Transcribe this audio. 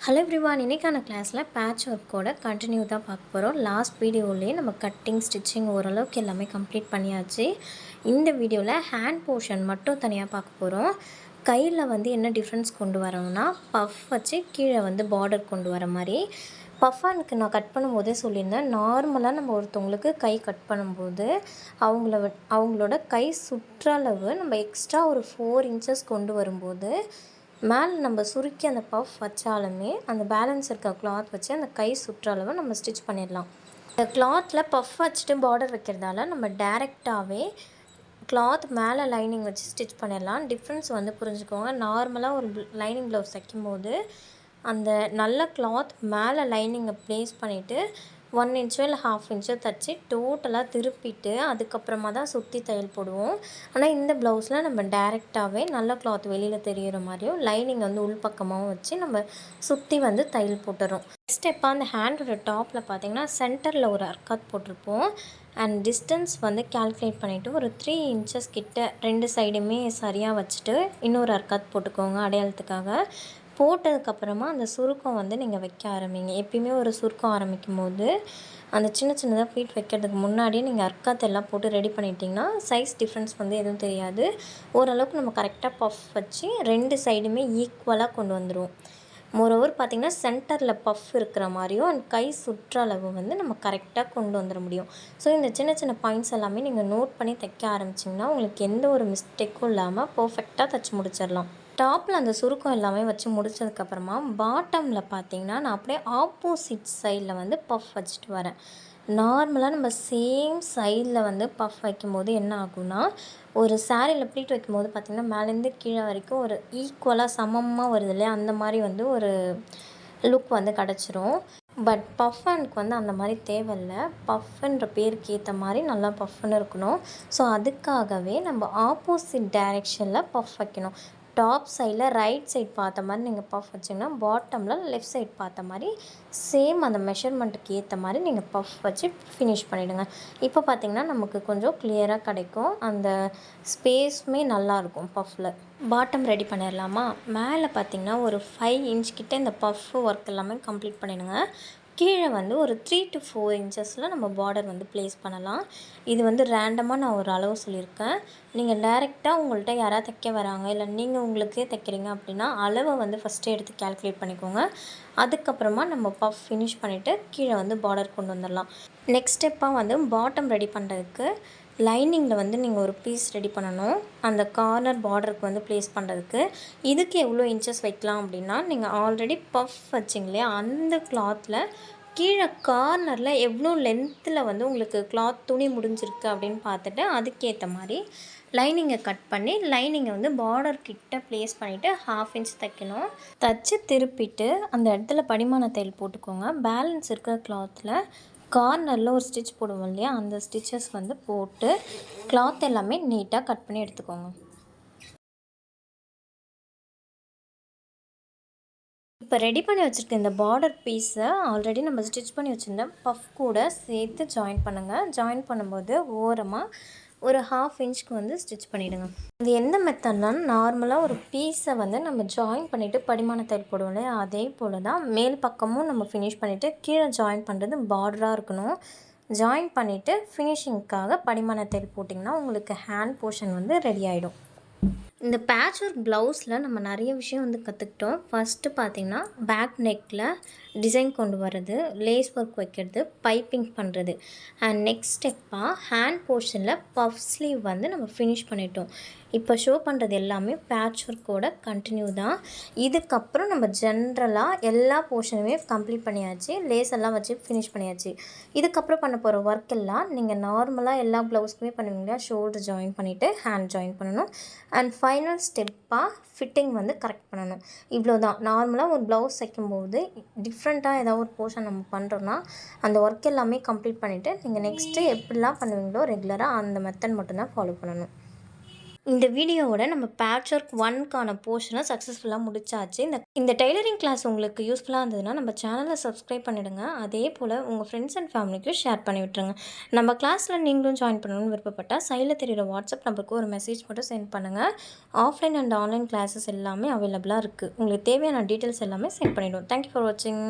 Hello everyone, இன்றைக்கான கிளாஸில் batch ஒர்க்கோட continue தான் பார்க்க போகிறோம். லாஸ்ட் வீடியோவிலே நம்ம கட்டிங் ஸ்டிச்சிங் ஓரளவுக்கு எல்லாமே கம்ப்ளீட் பண்ணியாச்சு. இந்த வீடியோவில் ஹேண்ட் போர்ஷன் மட்டும் தனியாக பார்க்க போகிறோம். கையில் என்ன டிஃப்ரென்ஸ் கொண்டு வரோம்னா, பஃப் வச்சு கீழே பார்டர் கொண்டு வர மாதிரி. பஃபானுக்கு நான் கட் பண்ணும்போதே சொல்லியிருந்தேன், நார்மலாக நம்ம ஒருத்தவங்களுக்கு கை கட் பண்ணும்போது அவங்களோட கை சுற்றளவு நம்ம எக்ஸ்ட்ரா ஒரு 4 இன்ச்சஸ் கொண்டு வரும்போது மேலே நம்ம சுருக்கி அந்த பஃப் வச்சாலுமே அந்த பேலன்ஸ் இருக்க கிளாத் வச்சு அந்த கை சுற்றளவை நம்ம ஸ்டிச் பண்ணிடலாம். இந்த கிளாத்தில் பஃப் வச்சுட்டு பார்டர் வைக்கிறதால நம்ம டைரெக்டாகவே கிளாத் மேலே லைனிங் வச்சு ஸ்டிச் பண்ணிடலாம். டிஃப்ரென்ஸ் புரிஞ்சுக்கோங்க. நார்மலாக ஒரு லைனிங் ப்ளவுஸ் தைக்கும்போது அந்த நல்ல கிளாத் மேலே லைனிங்கை ப்ளேஸ் பண்ணிவிட்டு 1 இன்ச்சோ இல்லை 1/2 இன்ச்சோ தைச்சி டோட்டலாக திருப்பிட்டு அதுக்கப்புறமா தான் சுற்றி தையல் போடுவோம். ஆனால் இந்த ப்ளவுஸில் நம்ம டைரெக்டாகவே நல்ல கிளாத் வெளியில் தெரிகிற மாதிரியும் லைனிங் உள்பக்கமாகவும் வச்சு நம்ம சுற்றி தையல் போட்டுறோம். ஸ்டெப்பாக அந்த ஹேண்டோட டாப்பில் பார்த்திங்கன்னா சென்டரில் ஒரு அர்க்காத் போட்டிருப்போம். அண்ட் டிஸ்டன்ஸ் கால்குலேட் பண்ணிவிட்டு ஒரு 3 இன்ச்சஸ் கிட்ட 2 சைடுமே சரியாக வச்சுட்டு இன்னொரு அர்க்காத் போட்டுக்கோங்க அடையாளத்துக்காக. போட்டதுக்கப்புறமா அந்த சுருக்கம் நீங்கள் வைக்க ஆரம்பிங்க. எப்பயுமே ஒரு சுருக்கம் ஆரம்பிக்கும் போது அந்த சின்னதாக ப்ளீட் வைக்கிறதுக்கு முன்னாடியே நீங்கள் அர்க்காத்தெல்லாம் போட்டு ரெடி பண்ணிட்டீங்கன்னா சைஸ் டிஃப்ரென்ஸ் எதுவும் தெரியாது. ஓரளவுக்கு நம்ம கரெக்டாக பஃப் வச்சு 2 சைடுமே ஈக்குவலாக கொண்டு வந்துடுவோம். மோரோவர் பார்த்திங்கன்னா சென்டரில் பஃப் இருக்கிற மாதிரியும் அண்ட் கை சுற்றளவு நம்ம கரெக்டாக கொண்டு வந்துட முடியும். ஸோ இந்த சின்ன பாயிண்ட்ஸ் எல்லாமே நீங்கள் நோட் பண்ணி தைக்க ஆரம்பிச்சிங்கன்னா உங்களுக்கு எந்த ஒரு மிஸ்டேக்கும் இல்லாமல் பர்ஃபெக்டாக தைச்சி முடிச்சிடலாம். டாப்பில் அந்த சுருக்கம் எல்லாமே வச்சு முடித்ததுக்கப்புறமா பாட்டமில் பார்த்திங்கன்னா நான் அப்படியே ஆப்போசிட் சைடில் பஃப் வச்சுட்டு வரேன். நார்மலாக நம்ம சேம் சைடில் பஃப் வைக்கும்போது என்ன ஆகும்னா, ஒரு சாரியில் ப்ளீட் வைக்கும்போது பார்த்திங்கன்னா மேலேருந்து கீழே வரைக்கும் ஒரு ஈக்குவலாக சமமாக வருது இல்லையா, அந்த மாதிரி ஒரு லுக் கிடச்சிரும். பட் பஃபனுக்கு அந்த மாதிரி தேவையில்லை. பஃப்ன்ற பேருக்கு ஏற்ற மாதிரி நல்லா பஃப்னு இருக்கணும். ஸோ அதுக்காகவே நம்ம ஆப்போசிட் டைரெக்ஷனில் பஃப் வைக்கணும். டாப் சைடில் ரைட் சைட் பார்த்த மாதிரி நீங்கள் பஃப் வச்சிங்கன்னா பாட்டமில் லெஃப்ட் சைட் பார்த்த மாதிரி சேம் அந்த மெஷர்மெண்ட்டுக்கு ஏற்ற மாதிரி நீங்கள் பஃப் வச்சு ஃபினிஷ் பண்ணிவிடுங்க. இப்போ பார்த்திங்கன்னா நமக்கு கொஞ்சம் கிளியராக கிடைக்கும். அந்த ஸ்பேஸுமே நல்லாயிருக்கும் பஃப்பில். பாட்டம் ரெடி பண்ணிடலாமா? மேலே பார்த்திங்கன்னா ஒரு 5 இன்ச் கிட்ட இந்த பஃப் ஒர்க் எல்லாமே கம்ப்ளீட் பண்ணிடுங்க. கீழே ஒரு 3 to 4 இன்ச்சஸில் நம்ம பார்டர் ப்ளேஸ் பண்ணலாம். இது ரேண்டமாக நான் ஒரு அளவு சொல்லியிருக்கேன். நீங்கள் டைரெக்டாக உங்கள்கிட்ட யாராவது தைக்க வராங்க இல்லை நீங்கள் உங்களுக்கே தைக்கிறீங்க அப்படின்னா அளவை ஃபஸ்ட்டு எடுத்து கால்குலேட் பண்ணிக்கோங்க. அதுக்கப்புறமா நம்ம பஃப் ஃபினிஷ் பண்ணிவிட்டு கீழே பார்டர் கொண்டு வந்துடலாம். நெக்ஸ்ட் ஸ்டெப்பாக பாட்டம் ரெடி பண்ணுறதுக்கு லைனிங்கில் நீங்கள் ஒரு பீஸ் ரெடி பண்ணணும். அந்த கார்னர் பார்டருக்கு ப்ளேஸ் பண்ணுறதுக்கு இதுக்கு எவ்வளோ இன்ச்சஸ் வைக்கலாம் அப்படின்னா, நீங்கள் ஆல்ரெடி பஃப் வச்சிங்க இல்லையா, அந்த கிளாத்தில் கீழே கார்னரில் எவ்வளோ லென்த்தில் உங்களுக்கு கிளாத் துணி முடிஞ்சிருக்கு அப்படின்னு பார்த்துட்டு அதுக்கேற்ற மாதிரி லைனிங்கை கட் பண்ணி லைனிங்கை பார்டர் கிட்ட ப்ளேஸ் பண்ணிவிட்டு 1/2 இன்ச் தைக்கணும். தைச்சி திருப்பிட்டு அந்த இடத்துல படிமான தையல் போட்டுக்கோங்க. பேலன்ஸ் இருக்கிற கிளாத்தில் கார்னரில் ஒரு ஸ்டிச் போடுவோம் இல்லையா, அந்த ஸ்டிச்சஸ் போட்டு கிளாத் எல்லாமே நீட்டாக கட் பண்ணி எடுத்துக்கோங்க. இப்போ ரெடி பண்ணி வச்சுருக்க இந்த பார்டர் பீஸை ஆல்ரெடி நம்ம ஸ்டிச் பண்ணி வச்சுருந்த பஃப் கூட சேர்த்து ஜாயின் பண்ணுங்கள். ஜாயின் பண்ணும்போது ஓரமாக ஒரு 1/2 இன்ச்சுக்கு ஸ்டிச் பண்ணிவிடுங்க. இது எந்த மெத்தட்னாலும் நார்மலாக ஒரு பீஸை நம்ம ஜாயின் பண்ணிவிட்டு படிமான தையல் போடுவோம் இல்லையா, அதே போல் தான் மேல் பக்கமும் நம்ம ஃபினிஷ் பண்ணிவிட்டு கீழே ஜாயின் பண்ணுறது பார்டராக இருக்கணும். ஜாயின் பண்ணிவிட்டு ஃபினிஷிங்க்காக படிமான தையல் போட்டிங்கன்னா உங்களுக்கு ஹேண்ட் போர்ஷன் ரெடி ஆகிடும். இந்த பேட்ச் ஒர்க் ப்ளவுஸில் நம்ம நிறைய விஷயம் கற்றுக்கிட்டோம். ஃபஸ்ட்டு பார்த்திங்கன்னா பேக் நெக்கில் டிசைன் கொண்டு வர்றது, லேஸ் ஒர்க் வைக்கிறது, பைப்பிங் பண்ணுறது. அண்ட் நெக்ஸ்ட் ஸ்டெப்பாக ஹேண்ட் போர்ஷனில் பஃப் ஸ்லீவ் நம்ம ஃபினிஷ் பண்ணிட்டோம். இப்போ ஷோ பண்ணுறது எல்லாமே பேட்ச் ஒர்க்கோட கண்டினியூ தான். இதுக்கப்புறம் நம்ம ஜென்ரலாக எல்லா போர்ஷனுமே கம்ப்ளீட் பண்ணியாச்சு. லேஸ் எல்லாம் வச்சு ஃபினிஷ் பண்ணியாச்சு. இதுக்கப்புறம் பண்ண போகிற ஒர்க் எல்லாம் நீங்கள் நார்மலாக எல்லா ப்ளவுஸ்க்குமே பண்ணுவீங்களா, ஷோல்டர் ஜாயின் பண்ணிவிட்டு ஹேண்ட் ஜாயின் பண்ணணும். அண்ட் ஃபைனல் ஸ்டெப்பாக ஃபிட்டிங் கரெக்ட் பண்ணணும். இவ்வளோ தான். நார்மலாக ஒரு ப்ளவுஸ் தைக்கும்போது டிஃப்ரெண்ட்டாக ஏதாவது ஒரு போர்ஷன் நம்ம பண்ணுறோன்னா அந்த ஒர்க் எல்லாமே கம்ப்ளீட் பண்ணிவிட்டு நீங்கள் நெக்ஸ்ட்டு எப்படிலாம் பண்ணுவீங்களோ ரெகுலராக அந்த மெத்தட் மட்டும்தான் ஃபாலோ பண்ணணும். இந்த வீடியோவோட நம்ம பேட்ச் ஒர்க் 1க்கான போர்ஷனை சக்ஸஸ்ஃபுல்லாக முடிச்சாச்சு. இந்த டெய்லரிங் கிளாஸ் உங்களுக்கு யூஸ்ஃபுல்லாக இருந்ததுன்னா நம்ம சேனலை சப்ஸ்கிரைப் பண்ணிவிடுங்க. அதே போல் உங்கள் ஃப்ரெண்ட்ஸ் அண்ட் ஃபேமிலிக்கும் ஷேர் பண்ணி விட்டுருங்க. நம்ம கிளாஸில் நீங்களும் ஜாயின் பண்ணணும்னு விருப்பப்பட்டால் சைடில் தெரியுற வாட்ஸ்அப் நம்பருக்கு ஒரு மெசேஜ் மட்டும் சென்ட் பண்ணுங்கள். ஆஃப்லைன் அண்ட் ஆன்லைன் கிளாஸஸ் எல்லாமே அவைலபிளாக இருக்குது. உங்களுக்கு தேவையான டீட்டெயில்ஸ் எல்லாமே சென்ட் பண்ணிவிடுவோம். தேங்க்யூ ஃபார் வாட்சிங்.